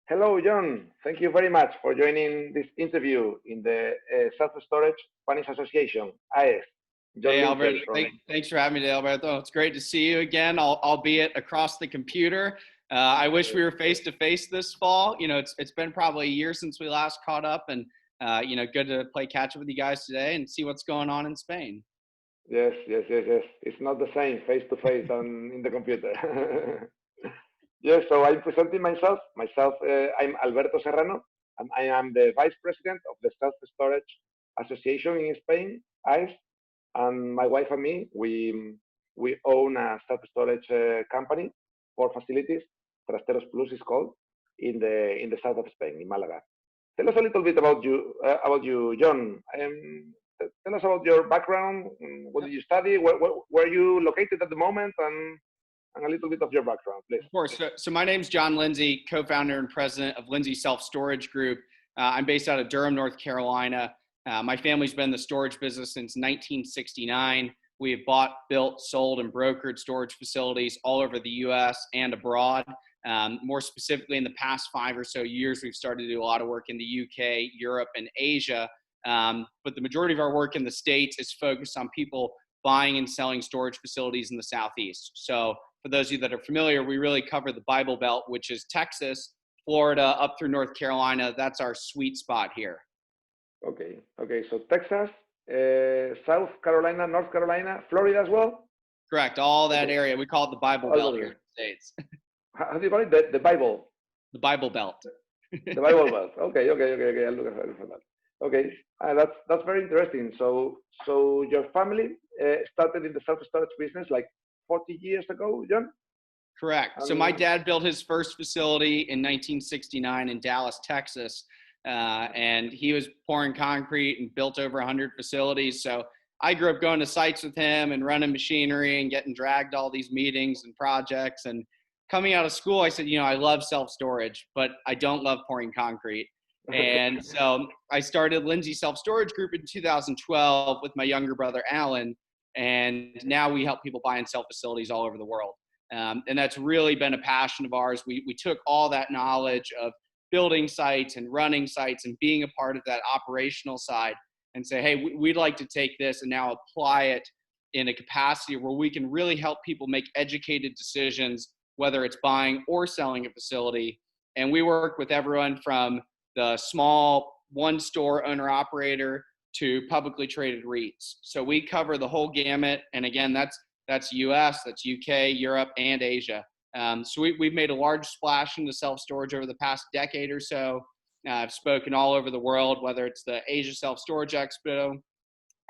Hello, John. Thank you very much for joining this interview in the Self-Storage Spanish Association, AESS. John Hey, Alberto. Lindsey from. Thanks for having me today, Alberto. It's great to see you again, albeit across the computer. I wish we were face to face this fall. It's been probably a year since we last caught up, and good to play catch up with you guys today and see what's going on in Spain. Yes. It's not the same face to face than in the computer. Yes, so I'm presenting myself. I'm Alberto Serrano, and I am the Vice President of the Self-Storage Association in Spain, AESS. And my wife and me, we own a self-storage company for facilities. Trasteros Plus is called in the south of Spain, in Malaga. Tell us a little bit about you, John. Tell us about your background. What did you study? Where are you located at the moment? And a little bit of your background, please. Of course. So my name's John Lindsey, co-founder and president of Lindsey Self-Storage Group. I'm based out of Durham, North Carolina. My family's been in the storage business since 1969. We have bought, built, sold, and brokered storage facilities all over the U.S. and abroad. More specifically, in the past 5 or so years, we've started to do a lot of work in the UK, Europe, and Asia. But the majority of our work in the States is focused on people buying and selling storage facilities in the Southeast. So for those of you that are familiar, we really cover the Bible Belt, which is Texas, Florida, up through North Carolina. That's our sweet spot here. Okay. So Texas, South Carolina, North Carolina, Florida as well? Correct. All that area. We call it the Bible Belt here in the States. How do you call it? The Bible? The Bible Belt. The Bible Belt. Okay. I'll look for that. Okay. That's very interesting. So your family started in the self-storage business like 40 years ago, John? Correct. So my dad built his first facility in 1969 in Dallas, Texas. And he was pouring concrete and built over 100 facilities. So I grew up going to sites with him and running machinery and getting dragged to all these meetings and projects. And coming out of school, I said, I love self-storage, but I don't love pouring concrete. And so I started Lindsey Self-Storage Group in 2012 with my younger brother, Alan. And now we help people buy and sell facilities all over the world. And that's really been a passion of ours. We took all that knowledge of building sites and running sites and being a part of that operational side and say, hey, we'd like to take this and now apply it in a capacity where we can really help people make educated decisions, whether it's buying or selling a facility. And we work with everyone from the small one-store owner-operator to publicly traded REITs. So we cover the whole gamut. And again, that's US, that's UK, Europe, and Asia. So we've made a large splash into self-storage over the past decade or so. I've spoken all over the world, whether it's the Asia Self-Storage Expo,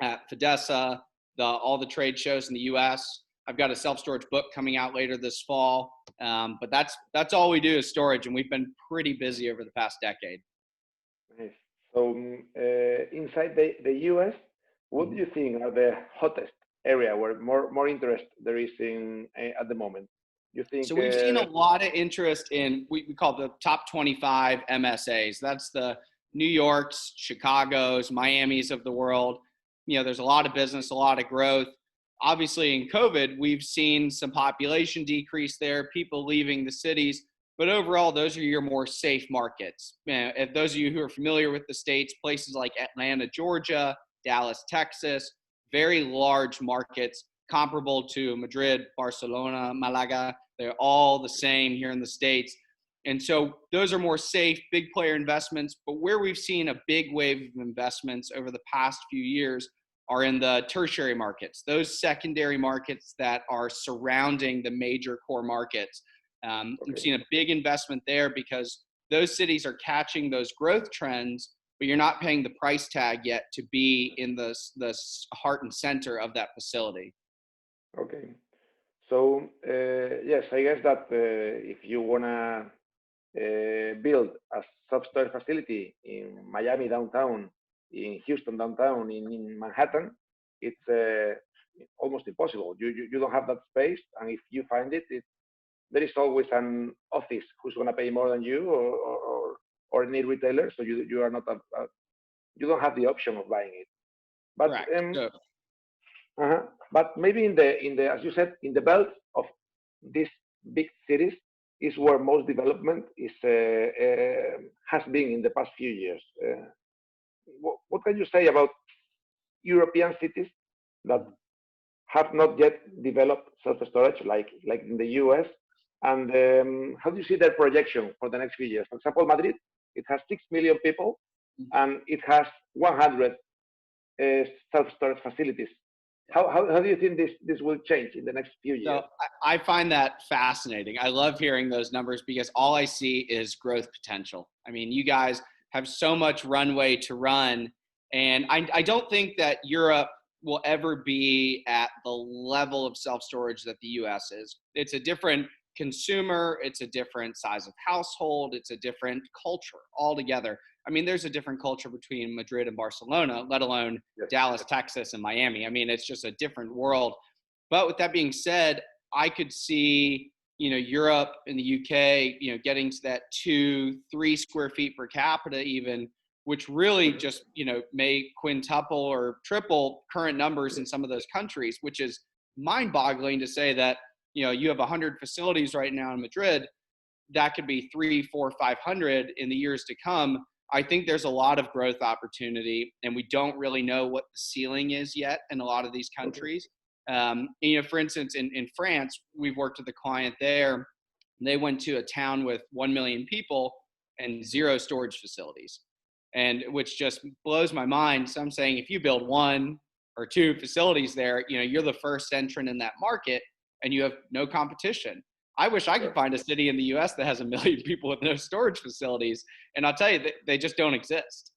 at Fidessa, all the trade shows in the US. I've got a self-storage book coming out later this fall. But that's all we do is storage, and we've been pretty busy over the past decade. Nice. So inside the US, what do you think are the hottest area where more interest there is in at the moment? You think, so we've seen a lot of interest in, we call the top 25 MSAs. That's the New Yorks, Chicago's, Miami's of the world. There's a lot of business, a lot of growth. Obviously in COVID, we've seen some population decrease there, people leaving the cities, but overall, those are your more safe markets. If those of you who are familiar with the States, places like Atlanta, Georgia, Dallas, Texas, very large markets, comparable to Madrid, Barcelona, Malaga. They're all the same here in the States. And so those are more safe, big player investments. But where we've seen a big wave of investments over the past few years are in the tertiary markets, those secondary markets that are surrounding the major core markets. We've seen a big investment there because those cities are catching those growth trends, but you're not paying the price tag yet to be in the heart and center of that facility. Okay. So, yes, I guess that if you want to build a self-storage facility in Miami downtown, in Houston downtown, in Manhattan, it's almost impossible. You don't have that space, and if you find it, there is always an office who's going to pay more than you, or any retailer. So you are not you don't have the option of buying it. But but maybe in the as you said, in the belt of these big cities, is where most development is has been in the past few years. What can you say about European cities that have not yet developed self-storage like in the US? And how do you see their projection for the next few years? For example, Madrid, it has 6 million people and it has 100 self-storage facilities. How do you think this will change in the next few years? So I find that fascinating. I love hearing those numbers because all I see is growth potential. I mean, you guys have so much runway to run. And I don't think that Europe will ever be at the level of self-storage that the US is. It's a different consumer, it's a different size of household, it's a different culture altogether. I mean, there's a different culture between Madrid and Barcelona, let alone Dallas, Texas, and Miami. I mean, it's just a different world. But with that being said, I could see, Europe and the UK, getting to that 2-3 square feet per capita even, which really just, may quintuple or triple current numbers in some of those countries, which is mind-boggling to say that, you have 100 facilities right now in Madrid, that could be 300, 400, 500 in the years to come. I think there's a lot of growth opportunity, and we don't really know what the ceiling is yet in a lot of these countries. For instance, in France, we've worked with a client there. They went to a town with 1 million people and 0 storage facilities, and which just blows my mind. So I'm saying if you build 1 or 2 facilities there, you're the first entrant in that market, and you have no competition. I wish I could find a city in the US that has 1 million people with no storage facilities. And I'll tell you, they just don't exist.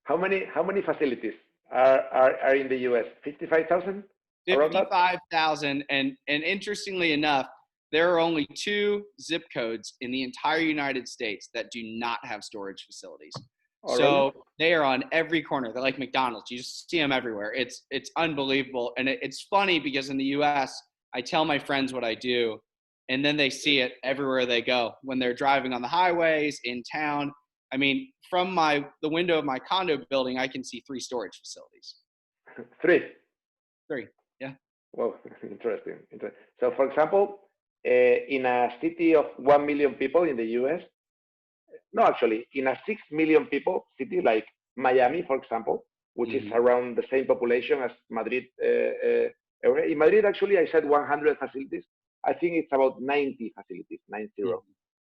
How many facilities are in the US? 55,000? 55,000. And interestingly enough, there are only 2 zip codes in the entire United States that do not have storage facilities. So they are on every corner. They're like McDonald's. You just see them everywhere. It's unbelievable. And it's funny because in the US, I tell my friends what I do, and then they see it everywhere they go. When they're driving on the highways, in town. I mean, from the window of my condo building, I can see 3 storage facilities. 3, yeah. Well, interesting. So, for example, in a city of 1 million people in the US, no, actually, in a 6 million people city like Miami, for example, which is around the same population as Madrid. In Madrid, actually, I said 100 facilities. I think it's about 90 facilities, 90.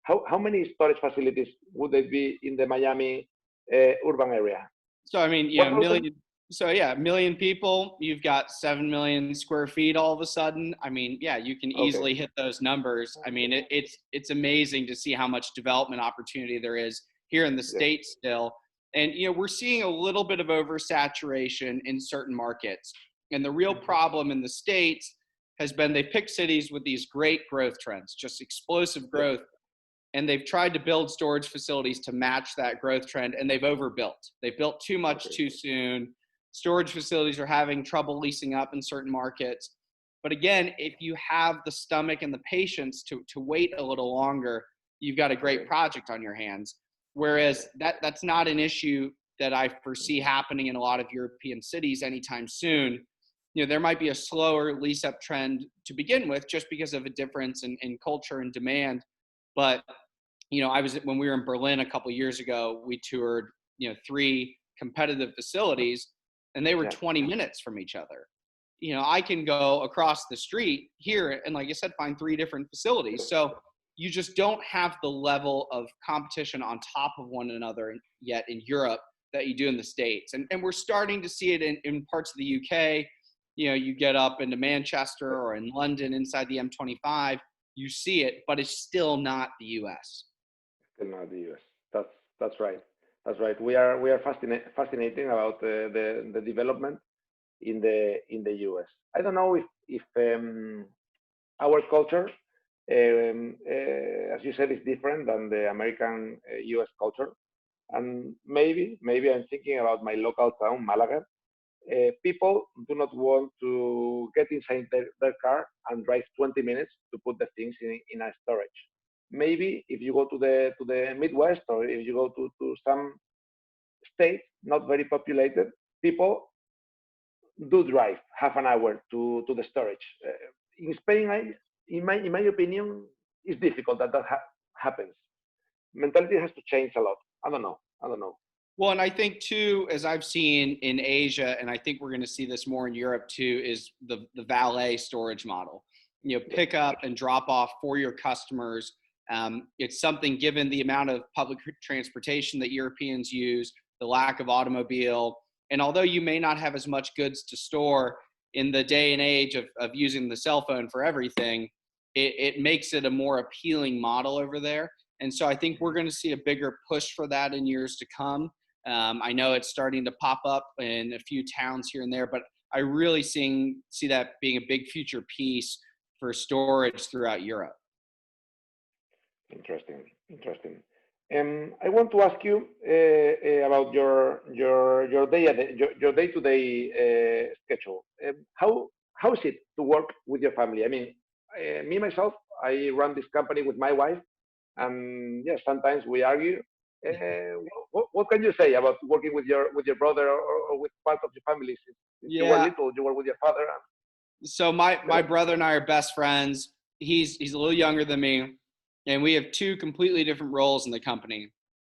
How many storage facilities would there be in the Miami urban area? So, I mean, a million people, you've got 7 million square feet all of a sudden. I mean, yeah, you can easily hit those numbers. I mean, it's amazing to see how much development opportunity there is here in the States still. And, we're seeing a little bit of oversaturation in certain markets. And the real problem in the States has been they pick cities with these great growth trends, just explosive growth. And they've tried to build storage facilities to match that growth trend, and they've overbuilt. They've built too much too soon. Storage facilities are having trouble leasing up in certain markets. But again, if you have the stomach and the patience to wait a little longer, you've got a great project on your hands. Whereas that's not an issue that I foresee happening in a lot of European cities anytime soon. There might be a slower lease up trend to begin with just because of a difference in culture and demand. But, when we were in Berlin a couple of years ago, we toured, 3 competitive facilities, and they were 20 minutes from each other. I can go across the street here and, like I said, find 3 different facilities. So you just don't have the level of competition on top of one another yet in Europe that you do in the States. And we're starting to see it in parts of the UK. You get up into Manchester or in London inside the M25, you see it, but it's still not the US. Still not the US. That's right. That's right. We are fascinating about the development in the US. I don't know if our culture, as you said, is different than the American US culture, and maybe I'm thinking about my local town, Malaga. People do not want to get inside their car and drive 20 minutes to put the things in a storage. Maybe if you go to the Midwest, or if you go to some state not very populated, people do drive half an hour to the storage. In Spain, in my opinion, it's difficult that happens. Mentality has to change a lot. I don't know. Well, and I think too, as I've seen in Asia, and I think we're going to see this more in Europe too, is the valet storage model. You know, pick up and drop off for your customers. It's something, given the amount of public transportation that Europeans use, the lack of automobile, and although you may not have as much goods to store in the day and age of using the cell phone for everything, it makes it a more appealing model over there. And so I think we're going to see a bigger push for that in years to come. I know it's starting to pop up in a few towns here and there, but I really see that being a big future piece for storage throughout Europe. Interesting. I want to ask you about your day-to-day schedule. How is it to work with your family? I mean, me myself, I run this company with my wife, and yes, sometimes we argue. What can you say about working with your brother or with part of your family? Since you were little, you were with your father. So my brother and I are best friends. He's a little younger than me, and we have two completely different roles in the company.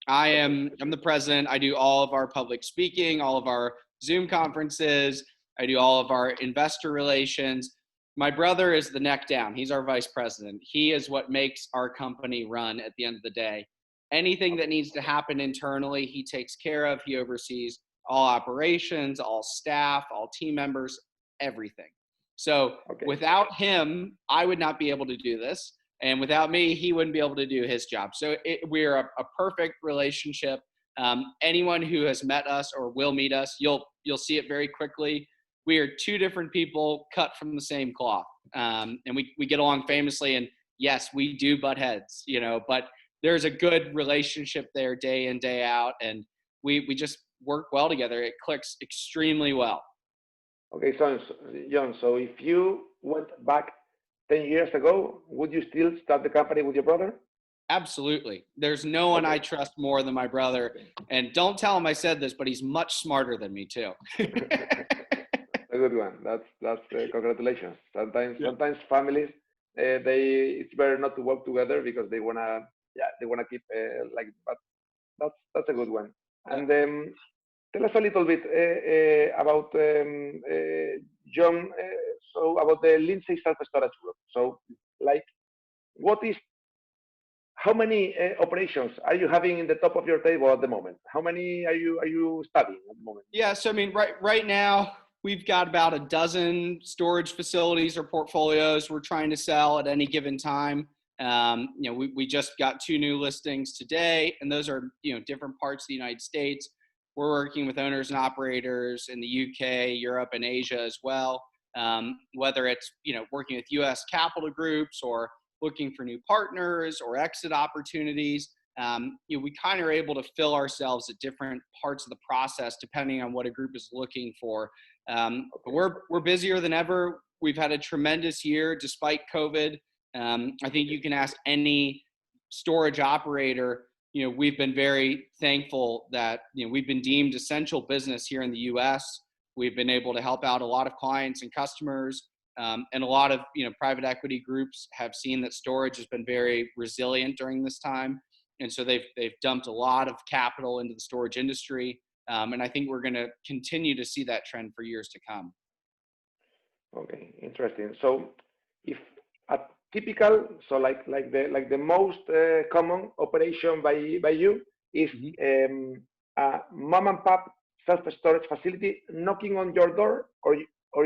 I'm the president. I do all of our public speaking, all of our Zoom conferences. I do all of our investor relations. My brother is the neck down. He's our vice president. He is what makes our company run at the end of the day. Anything that needs to happen internally, he takes care of. He oversees all operations, all staff, all team members, everything. So without him, I would not be able to do this. And without me, he wouldn't be able to do his job. So we're a perfect relationship. Anyone who has met us or will meet us, you'll see it very quickly. We are two different people cut from the same cloth. And we get along famously. And yes, we do butt heads, but there's a good relationship there day in, day out. And we just work well together. It clicks extremely well. Okay, so John, so if you went back 10 years ago, would you still start the company with your brother? Absolutely. There's no one I trust more than my brother. And don't tell him I said this, but he's much smarter than me too. A good one. That's congratulations. Sometimes families, it's better not to work together because they wanna keep but that's a good one. And tell us a little bit about John. So about the Lindsey self-storage group. So how many operations are you having in the top of your table at the moment? How many are you studying at the moment? Yeah, so I mean, right now we've got about a dozen storage facilities or portfolios we're trying to sell at any given time. We just got 2 new listings today, and those are different parts of the United States. We're working with owners and operators in the UK, Europe, and Asia as well. Whether it's working with U.S. capital groups or looking for new partners or exit opportunities, we kind of are able to fill ourselves at different parts of the process depending on what a group is looking for. But we're busier than ever. We've had a tremendous year despite COVID. I think you can ask any storage operator. We've been very thankful that we've been deemed essential business here in the U.S. We've been able to help out a lot of clients and customers, and a lot of private equity groups have seen that storage has been very resilient during this time, and so they've dumped a lot of capital into the storage industry, and I think we're going to continue to see that trend for years to come. Okay, interesting. So if a typical, so like the most common operation by you is a mom and pop self-storage facility knocking on your door, or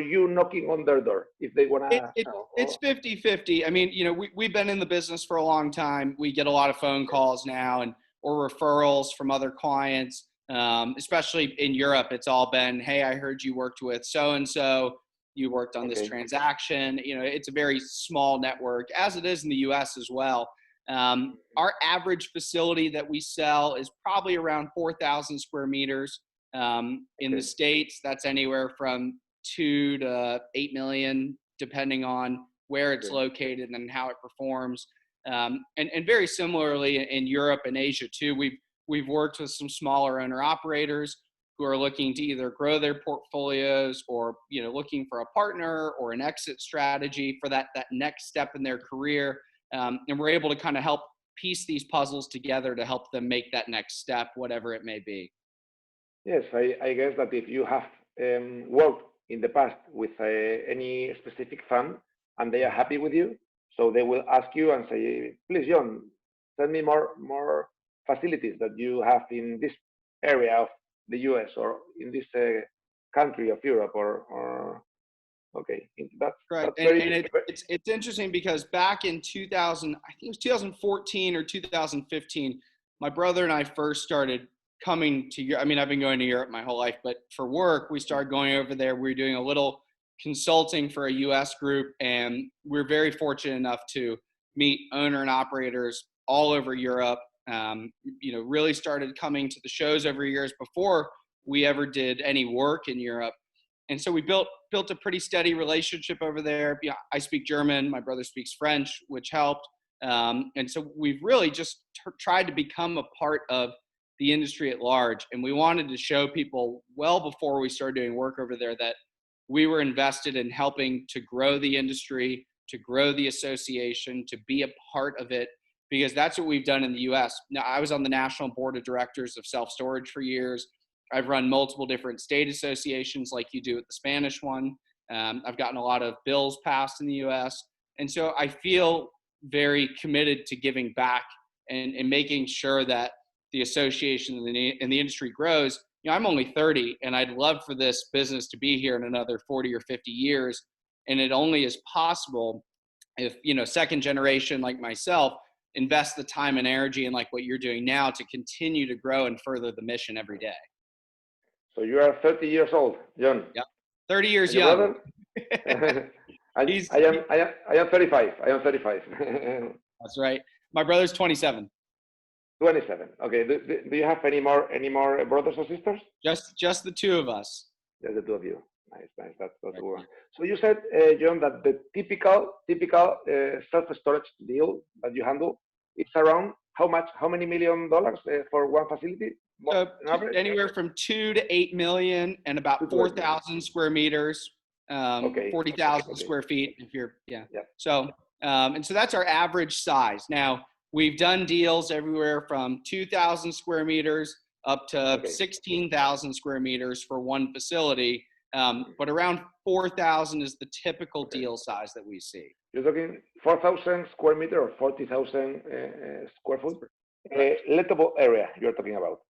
you knocking on their door if they want to. It's 50-50. I mean, we've been in the business for a long time. We get a lot of phone calls now or referrals from other clients, especially in Europe. It's all been, hey, I heard you worked with so-and-so. You worked on this transaction. It's a very small network, as it is in the U.S. as well. Our average facility that we sell is probably around 4,000 square meters. In the States, that's anywhere from 2 to 8 million, depending on where it's located and how it performs. And very similarly in Europe and Asia too, we've worked with some smaller owner operators who are looking to either grow their portfolios or looking for a partner or an exit strategy for that next step in their career. And we're able to kind of help piece these puzzles together to help them make that next step, whatever it may be. Yes, I guess that if you have worked in the past with any specific fund and they are happy with you, so they will ask you and say, please, John, send me more facilities that you have in this area of the US or in this country of Europe or okay, that's Correct. that's very, And it's interesting because back in 2000, I think it was 2014 or 2015, my brother and I first started coming to Europe. I mean, I've been going to Europe my whole life, but for work, we started going over there. We were doing a little consulting for a US group, and we're very fortunate enough to meet owner and operators all over Europe. Really started coming to the shows over years before we ever did any work in Europe. And so we built a pretty steady relationship over there. Yeah, I speak German, my brother speaks French, which helped. And so we've really just tried to become a part of the industry at large. And we wanted to show people well before we started doing work over there that we were invested in helping to grow the industry, to grow the association, to be a part of it, because that's what we've done in the US. Now, I was on the national board of directors of self-storage for years. I've run multiple different state associations like you do at the Spanish one. I've gotten a lot of bills passed in the US. And so I feel very committed to giving back and making sure that the association and the industry grows. I'm only 30 and I'd love for this business to be here in another 40 or 50 years. And it only is possible if, second generation like myself invest the time and energy in like what you're doing now to continue to grow and further the mission every day. So you are 30 years old, John. Yeah, 30 years young. Brother? I am 35. I am 35. That's right. My brother's 27. 27. Okay. Do you have any more brothers or sisters? Just the two of us. Just the two of you. Nice. That's right. One. So you said, John, that the typical self-storage deal that you handle, it's around how many $1 million for one facility? Anywhere from 2 to 8 million and about 4,000 square meters, 40,000 square feet. If you're, yeah. So, and so that's our average size. Now we've done deals everywhere from 2,000 square meters up to 16,000 square meters for one facility. But around 4,000 is the typical deal size that we see. You're talking 4,000 square meter or 40,000 square foot lettable area you're talking about.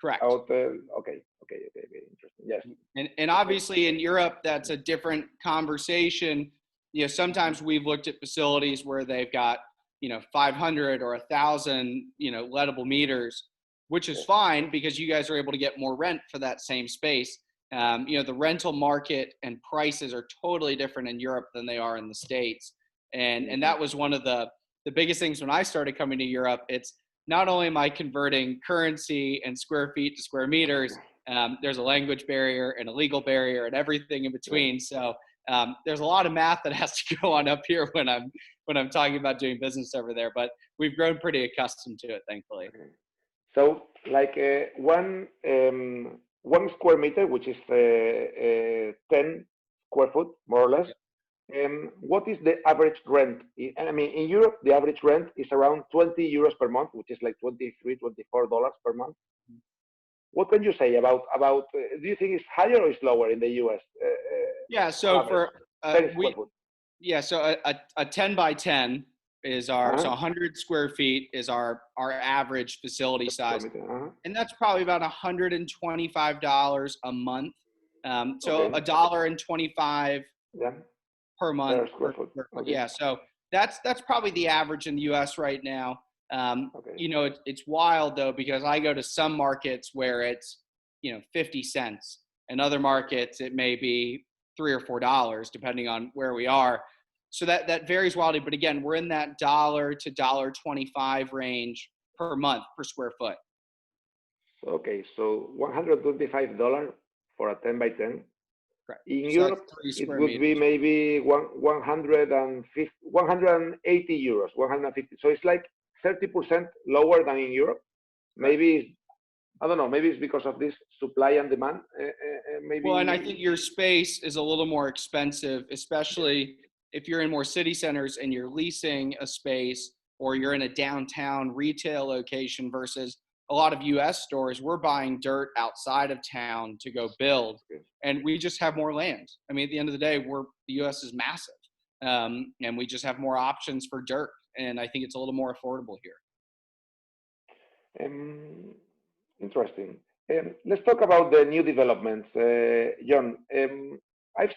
Correct. Okay, interesting. Yes. And obviously in Europe, that's a different conversation. Sometimes we've looked at facilities where they've got, 500 or 1,000, lettable meters, which is fine because you guys are able to get more rent for that same space. The rental market and prices are totally different in Europe than they are in the States. And that was one of the biggest things when I started coming to Europe. It's not only am I converting currency and square feet to square meters, there's a language barrier and a legal barrier and everything in between. So there's a lot of math that has to go on up here when I'm talking about doing business over there, but we've grown pretty accustomed to it, thankfully. So like one square meter, which is 10 square foot, more or less. What is the average rent? I mean, in Europe, the average rent is around 20 euros per month, which is like $23, $24 per month. What can you say about? Do you think it's higher or it's lower in the US? Yeah. So for so a 10 by 10 is our so 100 square feet is our average facility size, and that's probably about $125 a month. So $1.25 per month per foot. Yeah, so that's probably the average in the U.S. right now. It's wild though because I go to some markets where it's 50 cents, and other markets it may be $3 or $4 depending on where we are. So that varies wildly, but again, we're in that $1 to $1.25 range per month per square foot. Okay, so $125 for a 10 by 10. Correct. In Europe, it would be maybe 180 euros, 150. So it's like 30% lower than in Europe. Maybe, I don't know, maybe it's because of this supply and demand. Maybe. Well, and I think your space is a little more expensive, especially if you're in more city centers and you're leasing a space, or you're in a downtown retail location versus a lot of US stores, we're buying dirt outside of town to go build, and we just have more land. I mean, at the end of the day, the US is massive, and we just have more options for dirt, and I think it's a little more affordable here. Interesting. Let's talk about the new developments, John. I've,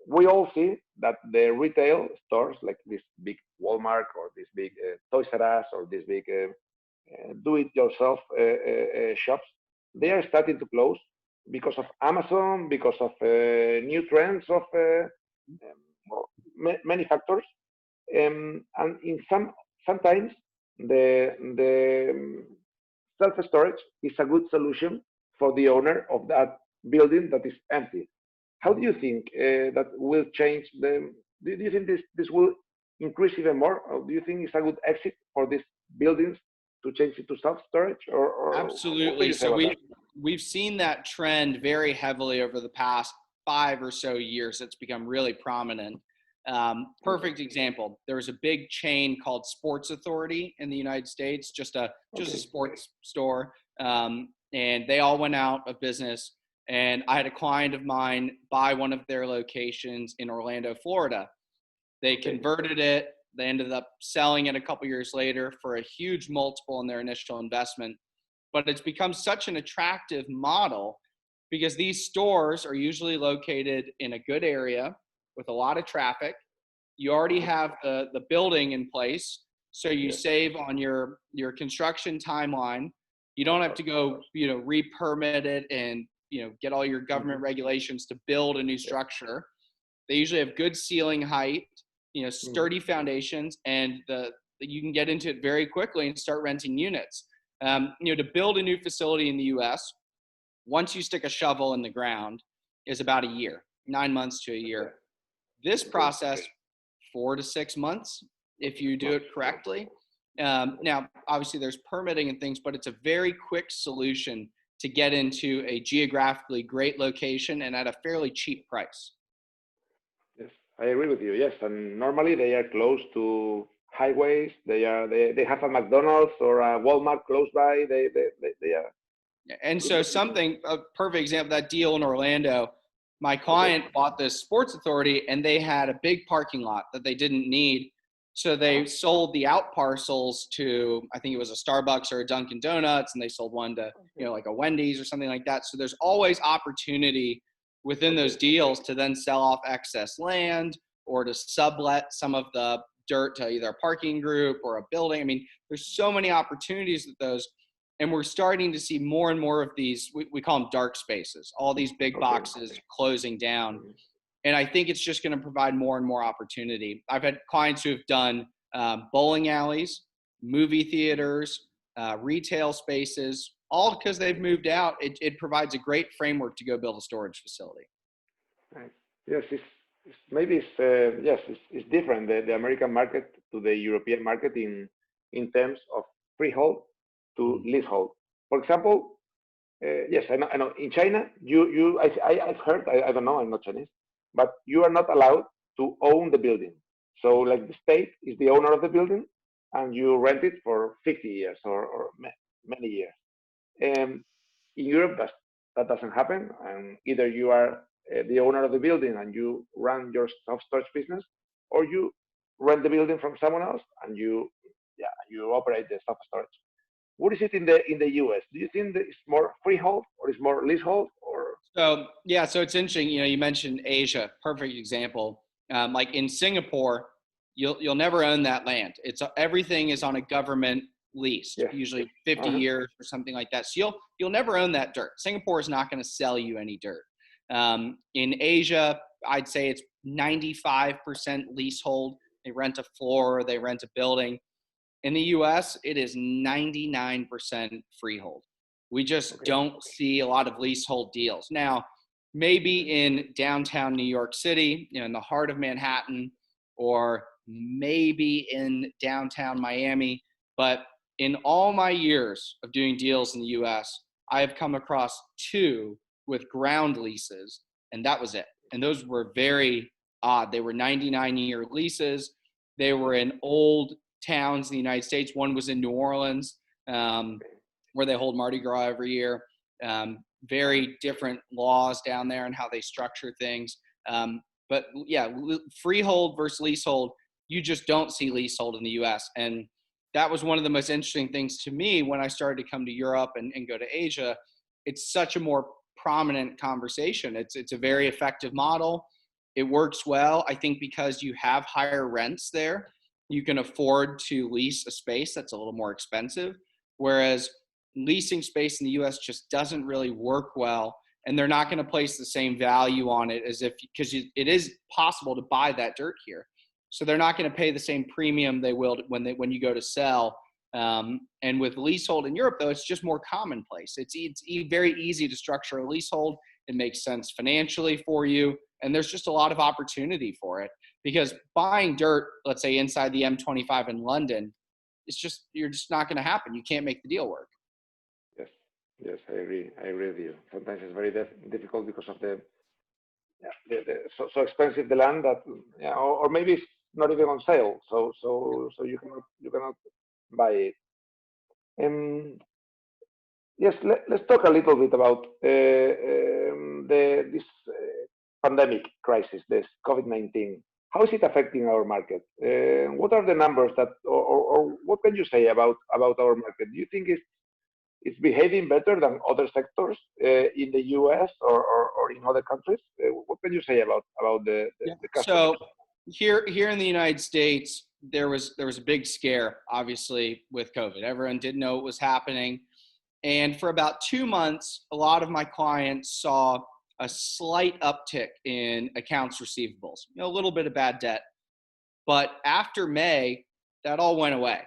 we all see that the retail stores, like this big Walmart or this big Toys R Us or this big do-it-yourself shops, they are starting to close because of Amazon, because of new trends of many factors, and in sometimes the self-storage is a good solution for the owner of that building that is empty. How do you think that will change the? Do you think this will increase even more, or do you think it's a good exit for these buildings to change it to self-storage? Or absolutely. So we've seen that trend very heavily over the past 5 or so years. It's become really prominent. Perfect example. There was a big chain called Sports Authority in the United States, just a sports store, and they all went out of business. And I had a client of mine buy one of their locations in Orlando, Florida. They converted it. They ended up selling it a couple years later for a huge multiple in their initial investment. But it's become such an attractive model because these stores are usually located in a good area with a lot of traffic. You already have the building in place, so you save on your construction timeline. You don't have to go, re-permit it and, get all your government regulations to build a new structure. They usually have good ceiling height, sturdy foundations, and you can get into it very quickly and start renting units. To build a new facility in the US, once you stick a shovel in the ground, is about a year, 9 months to a year. This process, 4 to 6 months, if you do it correctly. Now, obviously there's permitting and things, but it's a very quick solution to get into a geographically great location and at a fairly cheap price. Yes, I agree with you. Yes, and normally they are close to highways. They have a McDonald's or a Walmart close by. They are. And so a perfect example, that deal in Orlando, my client bought this Sports Authority and they had a big parking lot that they didn't need. So they sold the out parcels to, I think it was a Starbucks or a Dunkin' Donuts, and they sold one to, like a Wendy's or something like that. So there's always opportunity within those deals to then sell off excess land or to sublet some of the dirt to either a parking group or a building. I mean, there's so many opportunities with those. And we're starting to see more and more of these, we call them dark spaces, all these big boxes closing down. And I think it's just going to provide more and more opportunity. I've had clients who have done bowling alleys, movie theaters, retail spaces, all because they've moved out. It provides a great framework to go build a storage facility. Right. Yes, it's different, the American market to the European market in terms of freehold to leasehold. For example, yes, I know. In China, I've heard, I don't know, I'm not Chinese, but you are not allowed to own the building. So, like, the state is the owner of the building, and you rent it for 50 years or many years. In Europe, that doesn't happen, and either you are the owner of the building and you run your self-storage business, or you rent the building from someone else and you operate the self-storage. What is it in the US? Do you think that it's more freehold or it's more leasehold? Or so it's interesting. You mentioned Asia, perfect example. Like in Singapore, you'll never own that land. Everything is on a government lease, usually 50 years or something like that. So you'll never own that dirt. Singapore is not going to sell you any dirt. In Asia, I'd say it's 95% leasehold. They rent a floor, they rent a building. In the US, it is 99% freehold. We just don't see a lot of leasehold deals. Now, maybe in downtown New York City, in the heart of Manhattan, or maybe in downtown Miami, but in all my years of doing deals in the US, I have come across 2 with ground leases, and that was it. And those were very odd. They were 99-year leases. They were in old towns in the United States. One was in New Orleans, where they hold Mardi Gras every year. Very different laws down there and how they structure things. But yeah, freehold versus leasehold, you just don't see leasehold in the US. And that was one of the most interesting things to me when I started to come to Europe and go to Asia. It's such a more prominent conversation. It's a very effective model. It works well. I think because you have higher rents there, you can afford to lease a space that's a little more expensive. Whereas leasing space in the US just doesn't really work well. And they're not going to place the same value on it as if, because it is possible to buy that dirt here. So they're not going to pay the same premium they will when you go to sell. And with leasehold in Europe, though, it's just more commonplace. It's very easy to structure a leasehold. It makes sense financially for you. And there's just a lot of opportunity for it, because buying dirt, let's say inside the M25 in London, you're just not going to happen. You can't make the deal work. Yes, I agree with you. Sometimes it's very difficult because of the so expensive the land that, or maybe it's not even on sale, so you cannot buy it. Yes, let's talk a little bit about this pandemic crisis, this COVID-19. How is it affecting our market? What are the numbers that, or what can you say about our market? Do you think it's behaving better than other sectors in the US or in other countries? What can you say about the customers? So here in the United States, there was a big scare, obviously, with COVID. Everyone didn't know what was happening. And for about 2 months, a lot of my clients saw a slight uptick in accounts receivables, a little bit of bad debt. But after May, that all went away.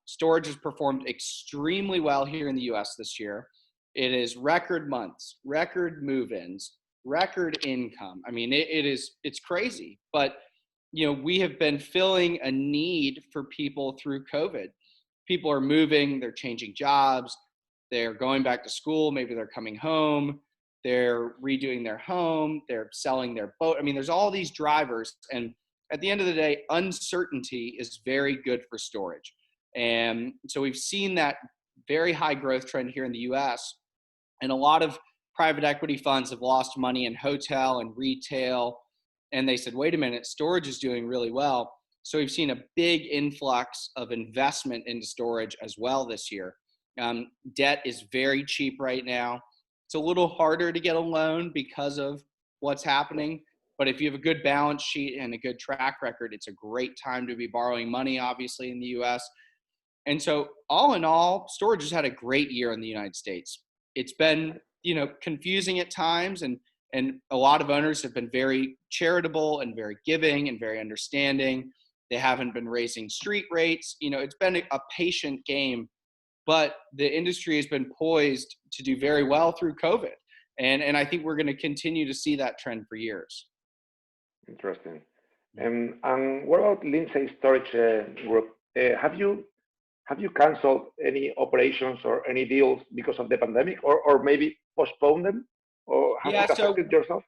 Storage has performed extremely well here in the US this year. It is record months, record move-ins, record income. I mean, it's crazy, but we have been filling a need for people through COVID. People are moving, they're changing jobs, they're going back to school, maybe they're coming home, they're redoing their home, they're selling their boat. I mean, there's all these drivers, and at the end of the day, uncertainty is very good for storage. And so we've seen that very high growth trend here in the US, and a lot of private equity funds have lost money in hotel and retail. And they said, wait a minute, storage is doing really well. So we've seen a big influx of investment into storage as well this year. Debt is very cheap right now. It's a little harder to get a loan because of what's happening. But if you have a good balance sheet and a good track record, it's a great time to be borrowing money, obviously, in the US. And so all in all, storage has had a great year in the United States. It's been, confusing at times, and a lot of owners have been very charitable and very giving and very understanding. They haven't been raising street rates. It's been a patient game, but the industry has been poised to do very well through COVID. And I think we're going to continue to see that trend for years. Interesting. And what about Lindsey Storage Group? Have you canceled any operations or any deals because of the pandemic, or maybe postponed them? Or has it affected yourself?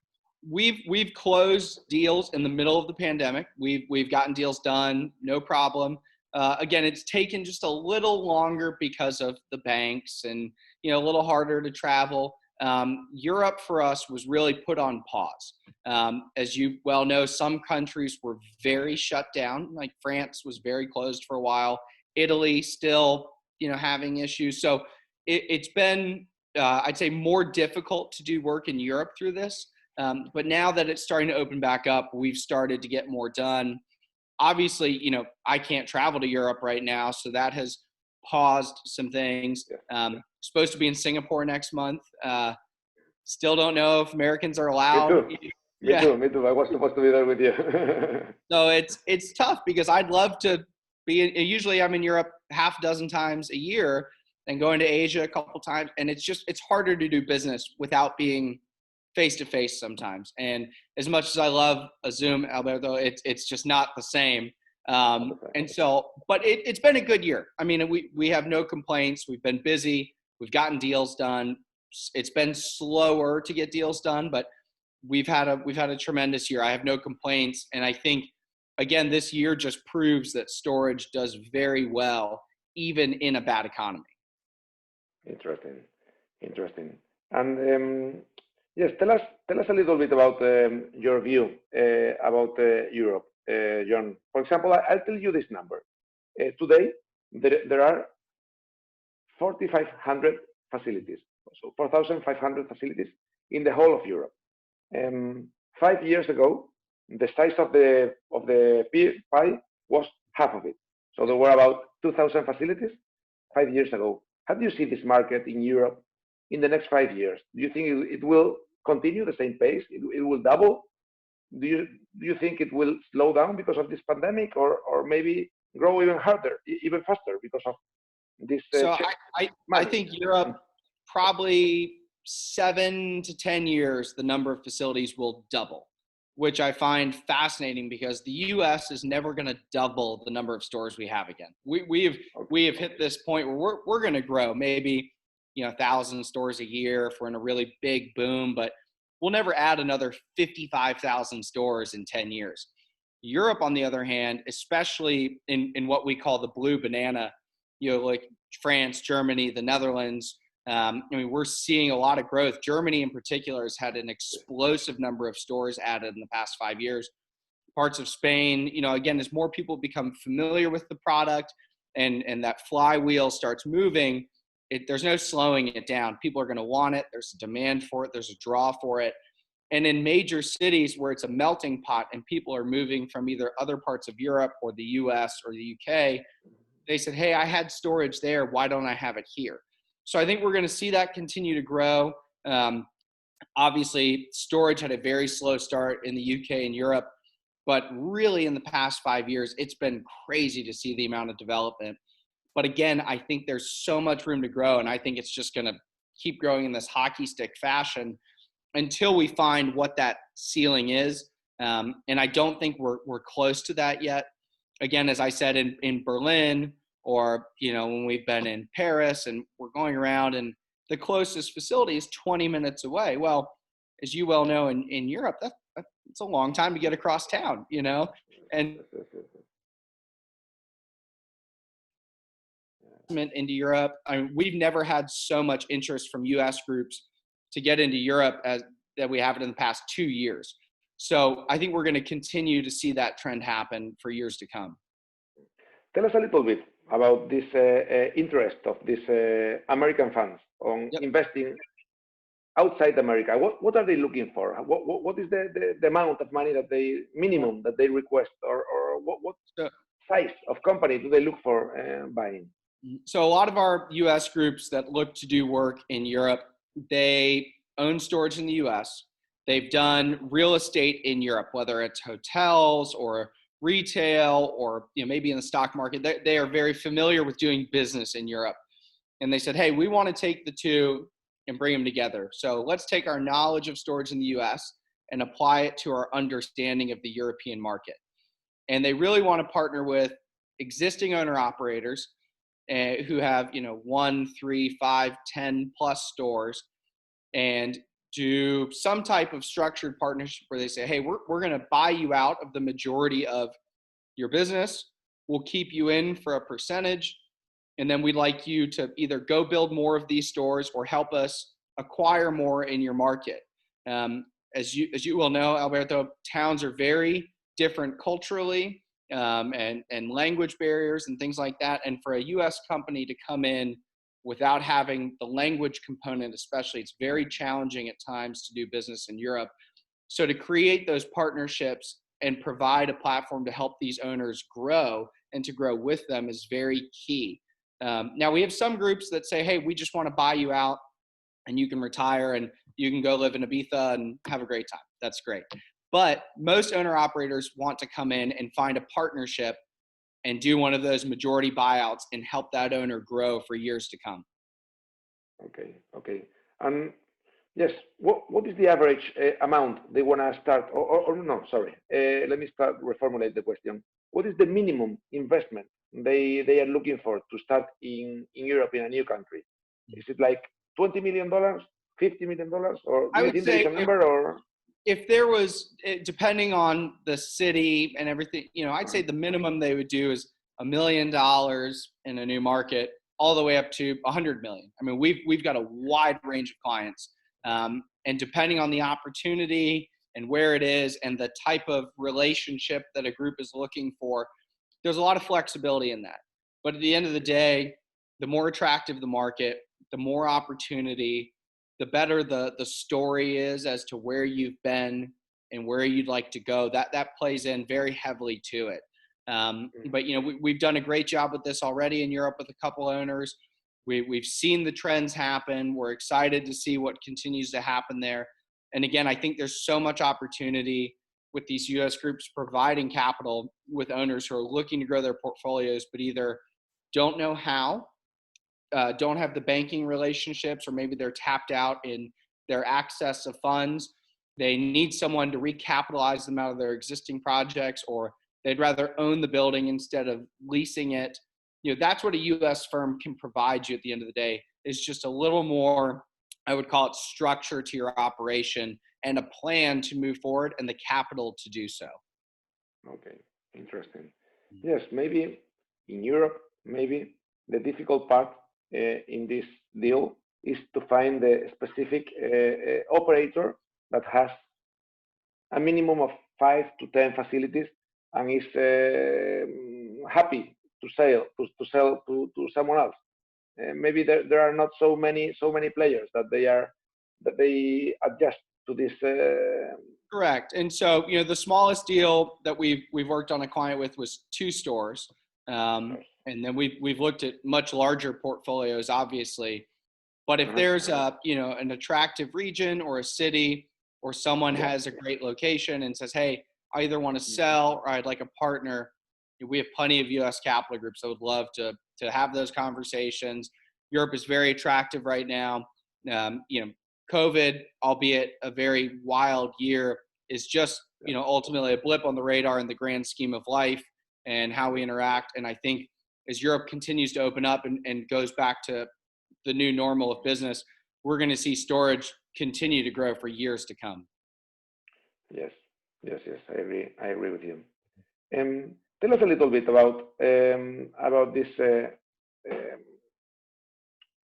We've closed deals in the middle of the pandemic. We've gotten deals done, no problem. Again, it's taken just a little longer because of the banks and a little harder to travel. Europe for us was really put on pause. As you well know, some countries were very shut down, like France was very closed for a while. Italy still, having issues. So it's been, I'd say, more difficult to do work in Europe through this. But now that it's starting to open back up, we've started to get more done. Obviously, I can't travel to Europe right now, so that has paused some things. Supposed to be in Singapore next month. Still don't know if Americans are allowed. Me too. I was supposed to be there with you. So it's tough because I'd love to be. Usually I'm in Europe half a dozen times a year and going to Asia a couple times. And it's harder to do business without being face-to-face sometimes. And as much as I love a Zoom, Alberto, it's just not the same. And so, but it's been a good year. I mean, we have no complaints. We've been busy. We've gotten deals done. It's been slower to get deals done, but we've had a tremendous year. I have no complaints. And I think, again, this year just proves that storage does very well, even in a bad economy. Interesting. And yes, tell us a little bit about your view about Europe, John. For example, I'll tell you this number. Today, there are 4,500 facilities, so 4,500 facilities in the whole of Europe. 5 years ago, the size of the pie was half of it. So there were about 2,000 facilities 5 years ago. How do you see this market in Europe in the next 5 years? Do you think it will continue the same pace? It will double? Do you think it will slow down because of this pandemic, or maybe grow even harder, even faster because of this? So I think Europe, probably 7 to 10 years, the number of facilities will double, which I find fascinating because the U.S. is never going to double the number of stores we have again. We have hit this point where we're going to grow maybe 1,000 stores a year if we're in a really big boom, but we'll never add another 55,000 stores in 10 years. Europe, on the other hand, especially in what we call the blue banana, like France, Germany, the Netherlands. We're seeing a lot of growth. Germany in particular has had an explosive number of stores added in the past 5 years. Parts of Spain, again, as more people become familiar with the product and that flywheel starts moving, there's no slowing it down. People are going to want it. There's a demand for it. There's a draw for it. And in major cities where it's a melting pot and people are moving from either other parts of Europe or the US or the UK, they said, hey, I had storage there. Why don't I have it here? So I think we're going to see that continue to grow. Obviously, storage had a very slow start in the UK and Europe, but really in the past 5 years, it's been crazy to see the amount of development. But again, I think there's so much room to grow, and I think it's just going to keep growing in this hockey stick fashion until we find what that ceiling is. And I don't think we're close to that yet. Again, as I said, in Berlin, or when we've been in Paris and we're going around and the closest facility is 20 minutes away. Well, as you well know, in Europe, it's a long time to get across town, and into Europe. We've never had so much interest from US groups to get into Europe as that we have it in the past 2 years. So I think we're going to continue to see that trend happen for years to come. Tell us a little bit about this interest of these American funds on investing outside America. What are they looking for? What is the amount of money that minimum that they request, or what size of company do they look for buying? So a lot of our US groups that look to do work in Europe, they own storage in the US. They've done real estate in Europe, whether it's hotels or retail or maybe in the stock market. They are very familiar with doing business in Europe. And they said, hey, we want to take the two and bring them together. So let's take our knowledge of storage in the US and apply it to our understanding of the European market. And they really want to partner with existing owner operators who have 1, 3, 5, 10 plus stores, and do some type of structured partnership where they say, hey, we're going to buy you out of the majority of your business. We'll keep you in for a percentage. And then we'd like you to either go build more of these stores or help us acquire more in your market. As you well know, Alberto, towns are very different culturally and language barriers and things like that. And for a US company to come in without having the language component, especially, it's very challenging at times to do business in Europe. So to create those partnerships and provide a platform to help these owners grow and to grow with them is very key. Now we have some groups that say, hey, we just want to buy you out and you can retire and you can go live in Ibiza and have a great time. That's great. But most owner operators want to come in and find a partnership and do one of those majority buyouts and help that owner grow for years to come. Okay. Yes, what is the average amount they want to start? Let me reformulate the question. What is the minimum investment they are looking for to start in Europe, in a new country? Is it like $20 million, $50 million, or do you think there is a number? Or if there was, depending on the city and everything, I'd say the minimum they would do is $1 million in a new market, all the way up to 100 million. I mean, we've got a wide range of clients, and depending on the opportunity and where it is and the type of relationship that a group is looking for, there's a lot of flexibility in that. But at the end of the day, the more attractive the market, the more opportunity, the better the story is as to where you've been and where you'd like to go. That plays in very heavily to it. But we've done a great job with this already in Europe with a couple owners. We've seen the trends happen. We're excited to see what continues to happen there. And again, I think there's so much opportunity with these U.S. groups providing capital with owners who are looking to grow their portfolios, but either don't know how, don't have the banking relationships, or maybe they're tapped out in their access of funds. They need someone to recapitalize them out of their existing projects, or they'd rather own the building instead of leasing it. That's what a U.S. firm can provide you at the end of the day, is just a little more, I would call it, structure to your operation and a plan to move forward and the capital to do so. Okay, interesting. Yes, maybe in Europe, maybe the difficult part in this deal is to find the specific operator that has a minimum of 5 to 10 facilities and is happy to sell to someone else. Maybe there are not so many players that they adjust to this. Correct. And so the smallest deal that we've worked on a client with was 2 stores, and then we've looked at much larger portfolios, obviously. But if there's an attractive region or a city, or someone has a great location and says, hey, I either want to sell or I'd like a partner, we have plenty of U.S. capital groups that would love to have those conversations. Europe is very attractive right now. COVID, albeit a very wild year, is just ultimately a blip on the radar in the grand scheme of life and how we interact. And I think as Europe continues to open up and goes back to the new normal of business, we're going to see storage continue to grow for years to come. Yes, I agree with you. Tell us a little bit about this.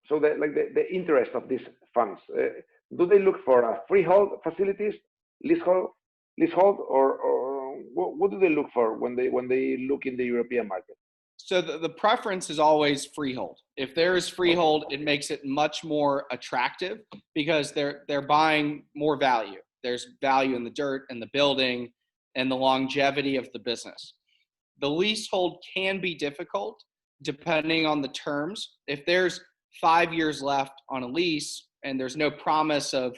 So the interest of these funds. Do they look for freehold facilities, leasehold, or what do they look for when they look in the European market? So the preference is always freehold. If there is freehold, it makes it much more attractive because they're buying more value. There's value in the dirt and the building and the longevity of the business. The leasehold can be difficult depending on the terms. If there's 5 years left on a lease and there's no promise of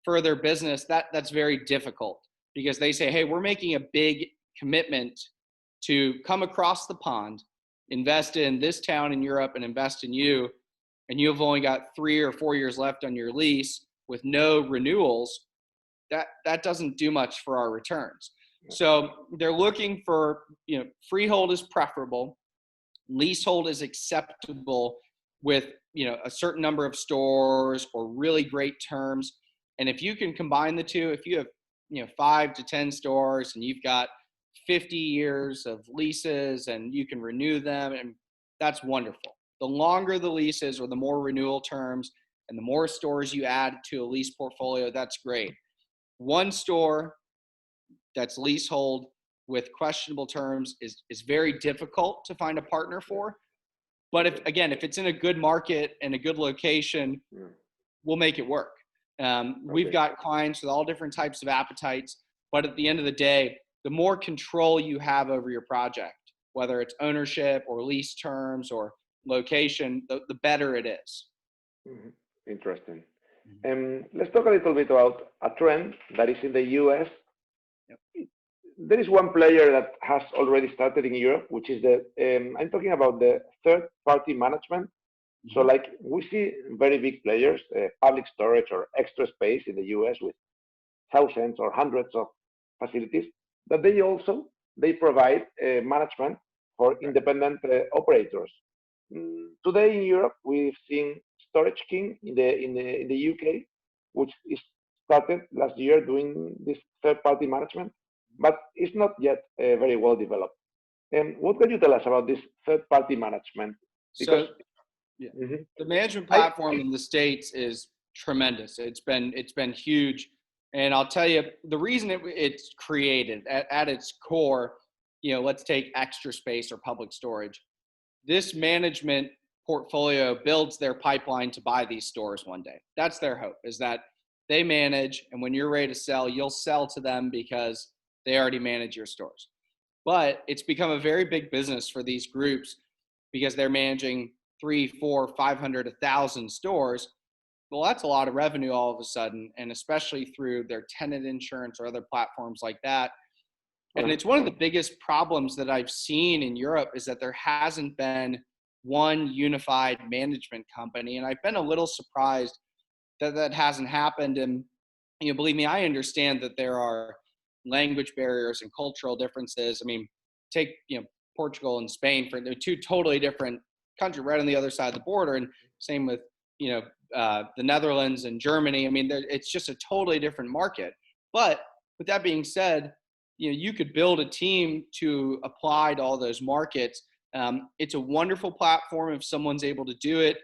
further business, that's very difficult because they say, hey, we're making a big commitment to come across the pond, invest in this town in Europe and invest in you, and you've only got 3 or 4 years left on your lease with no renewals. That doesn't do much for our returns. So they're looking for, freehold is preferable, leasehold is acceptable with, a certain number of stores or really great terms. And if you can combine the two, if you have, 5 to 10 stores and you've got 50 years of leases and you can renew them, and that's wonderful. The longer the leases or the more renewal terms and the more stores you add to a lease portfolio, that's great. One store that's leasehold with questionable terms is very difficult to find a partner for. But if it's in a good market and a good location, we'll make it work. We've got clients with all different types of appetites, but at the end of the day, the more control you have over your project, whether it's ownership or lease terms or location, the better it is. Mm-hmm. Interesting. Let's talk a little bit about a trend that is in the US. Yep. There is one player that has already started in Europe, which is I'm talking about the third-party management. Mm-hmm. So like we see very big players, public storage or extra space in the US with thousands or hundreds of facilities that they provide management for independent operators. Today in Europe, we've seen Storage King in the UK, which is started last year doing this third-party management, but it's not yet very well developed. And what can you tell us about this third-party management? Because So, yeah, the management platform in the States is tremendous. It's been huge, and I'll tell you the reason it's created at its core. Let's take Extra Space or Public Storage. This management portfolio builds their pipeline to buy these stores one day. That's their hope, is that they manage, and when you're ready to sell, you'll sell to them because they already manage your stores. But it's become a very big business for these groups because they're managing 3, 4, 500, 1,000 stores. Well, that's a lot of revenue all of a sudden, and especially through their tenant insurance or other platforms like that. And it's one of the biggest problems that I've seen in Europe is that there hasn't been one unified management company. And I've been a little surprised that that hasn't happened. And, believe me, I understand that there are language barriers and cultural differences. I mean, take, Portugal and Spain, they're two totally different countries right on the other side of the border. And same with, the Netherlands and Germany. I mean, it's just a totally different market. But with that being said, you could build a team to apply to all those markets. It's a wonderful platform if someone's able to do it.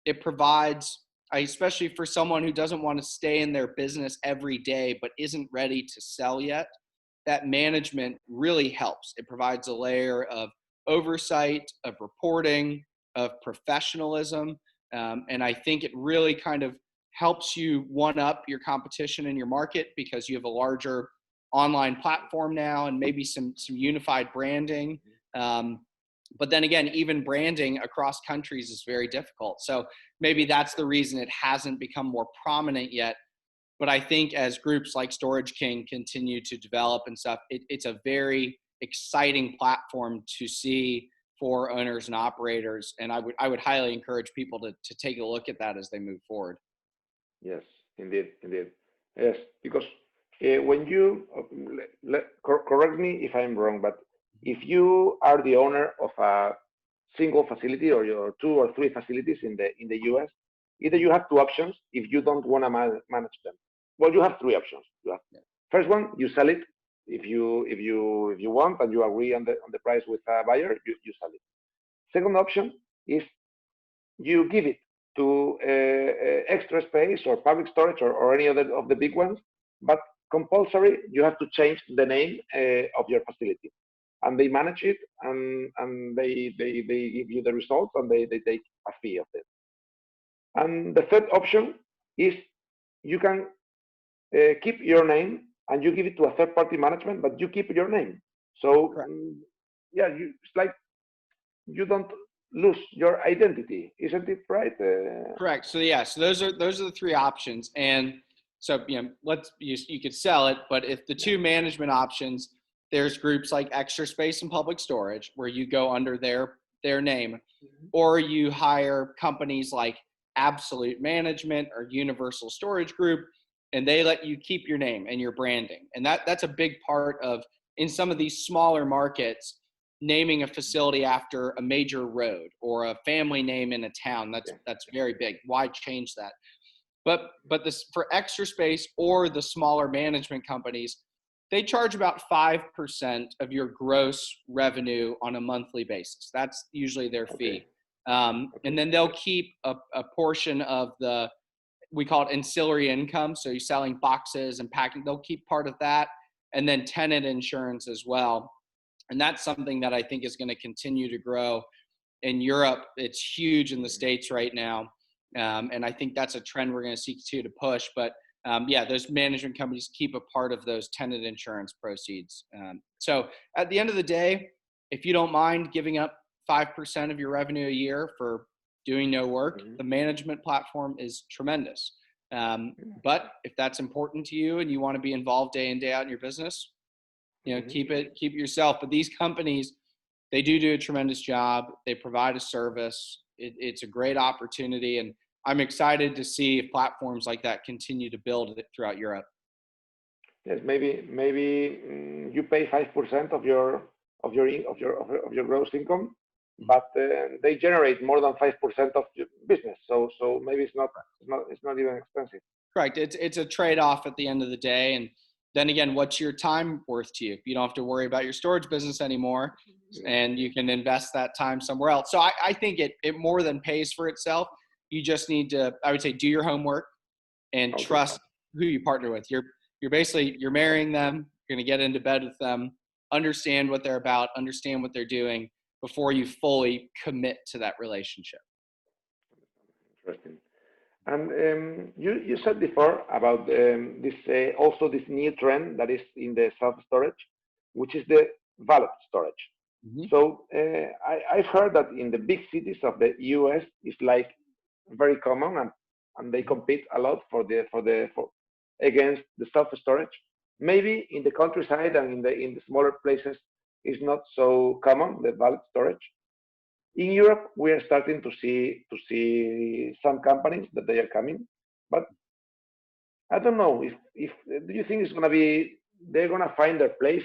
It provides, especially for someone who doesn't want to stay in their business every day but isn't ready to sell yet, that management really helps. It provides a layer of oversight, of reporting, of professionalism. And I think it really kind of helps you one up your competition in your market because you have a larger online platform now and maybe some unified branding. But then again, even branding across countries is very difficult. So maybe that's the reason it hasn't become more prominent yet. But I think as groups like Storage King continue to develop and stuff, it's a very exciting platform to see for owners and operators. And I would highly encourage people to take a look at that as they move forward. Yes, indeed. Yes, because when you, correct me if I'm wrong, but if you are the owner of a single facility or your 2 or 3 facilities in the US, either you have 2 options if you don't want to manage them. Well, you have 3 options. First one, you sell it if you want and you agree on the price with a buyer, you sell it. Second option is you give it to Extra Space or Public Storage or any other of the big ones, but compulsory you have to change the name of your facility, and they manage it and they give you the results and they take a fee of it. And the third option is you can keep your name and you give it to a third-party management, but you keep your name. So yeah, it's like you don't lose your identity, isn't it right? Correct. So yeah, so those are the 3 options, and so you could sell it, but if the 2 management options, there's groups like Extra Space and Public Storage where you go under their name, or you hire companies like Absolute Management or Universal Storage Group, and they let you keep your name and your branding, and that's a big part of in some of these smaller markets. Naming a facility after a major road or a family name in a town, that's very big. Why change that? But this for Extra Space or the smaller management companies, they charge about 5% of your gross revenue on a monthly basis. That's usually their fee. And then they'll keep a portion of we call it ancillary income. So you're selling boxes and packing, they'll keep part of that. And then tenant insurance as well. And that's something that I think is going to continue to grow in Europe. It's huge in the States right now. And I think that's a trend we're going to see continue to push. But yeah, those management companies keep a part of those tenant insurance proceeds. So at the end of the day, if you don't mind giving up 5% of your revenue a year for doing no work, the management platform is tremendous. But if that's important to you and you want to be involved day in, day out in your business, keep it yourself. But these companies, they do a tremendous job. They provide a service. It's a great opportunity. And I'm excited to see if platforms like that continue to build it throughout Europe. Yes, maybe you pay 5% of your gross income, but they generate more than 5% of your business. So maybe it's not even expensive. Correct. It's a trade-off at the end of the day. And then again, what's your time worth to you? You don't have to worry about your storage business anymore, and you can invest that time somewhere else. So I think it more than pays for itself. You just need to, I would say, do your homework and trust who you partner with. You're marrying them. You're going to get into bed with them, understand what they're about, understand what they're doing before you fully commit to that relationship. Interesting. And you said before about also this new trend that is in the self-storage, which is the valet storage. Mm-hmm. So I've heard that in the big cities of the US, it's like very common, and they compete a lot against the self-storage. Maybe in the countryside and in the smaller places, it's not so common, the valet storage. In Europe, we are starting to see some companies that they are coming, but I don't know if do you think they're gonna find their place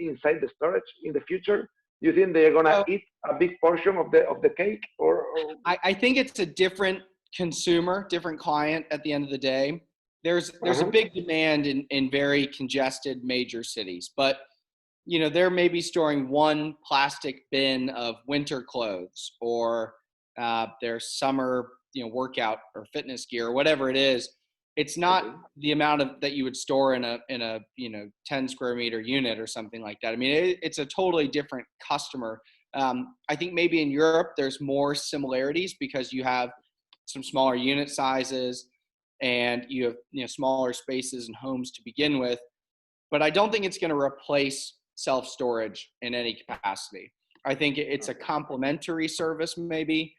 inside the storage in the future? Do you think they're gonna eat a big portion of the cake, or? I think it's a different consumer, different client at the end of the day. There's a big demand in very congested major cities, but they're maybe storing one plastic bin of winter clothes or their summer, workout or fitness gear or whatever it is. It's not the amount that you would store in a 10 square meter unit or something like that. I mean, it's a totally different customer. I think maybe in Europe there's more similarities because you have some smaller unit sizes and you have smaller spaces and homes to begin with. But I don't think it's going to replace self-storage in any capacity. I think it's a complementary service, maybe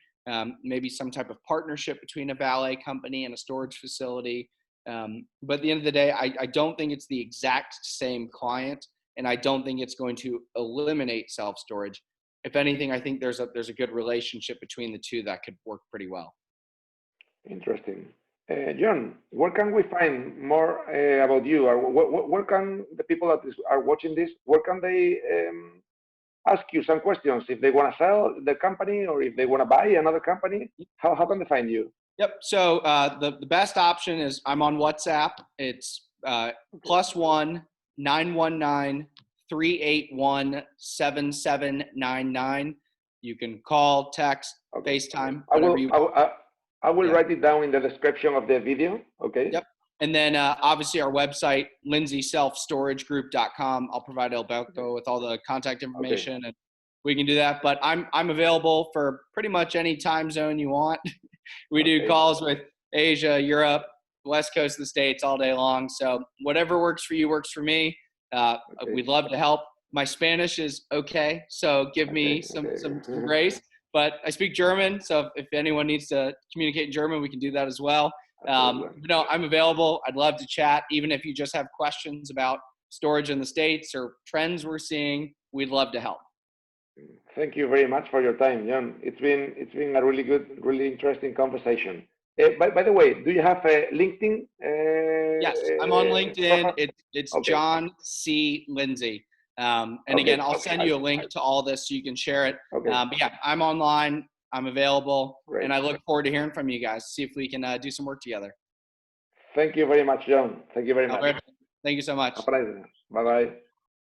some type of partnership between a valet company and a storage facility. But at the end of the day, I don't think it's the exact same client, and I don't think it's going to eliminate self-storage. If anything, I think there's a good relationship between the two that could work pretty well. Interesting. John, where can we find more about you, or where can the people that are watching this, where can they ask you some questions if they want to sell the company or if they want to buy another company? How can they find you? Yep. So the best option is I'm on WhatsApp. It's +1 919 381 7799. You can call, text, FaceTime, whatever you want. I will write it down in the description of the video. Okay. Yep. And then obviously our website, lindseyselfstoragegroup.com. I'll provide Alberto with all the contact information and we can do that. But I'm available for pretty much any time zone you want. We do calls with Asia, Europe, West Coast of the States all day long. So whatever works for you works for me. We'd love to help. My Spanish is okay, so give me some grace. But I speak German, so if anyone needs to communicate in German, we can do that as well. No, I'm available. I'd love to chat. Even if you just have questions about storage in the States or trends we're seeing, we'd love to help. Thank you very much for your time, John. It's been a really good, really interesting conversation. By the way, do you have a LinkedIn? Yes, I'm on LinkedIn. It's John C. Lindsey. And again, I'll send you a link to all this so you can share it. But yeah, I'm online. I'm available. Great. And I look forward to hearing from you guys. See if we can do some work together. Thank you very much, John. Thank you very much. Thank you so much. Bye-bye.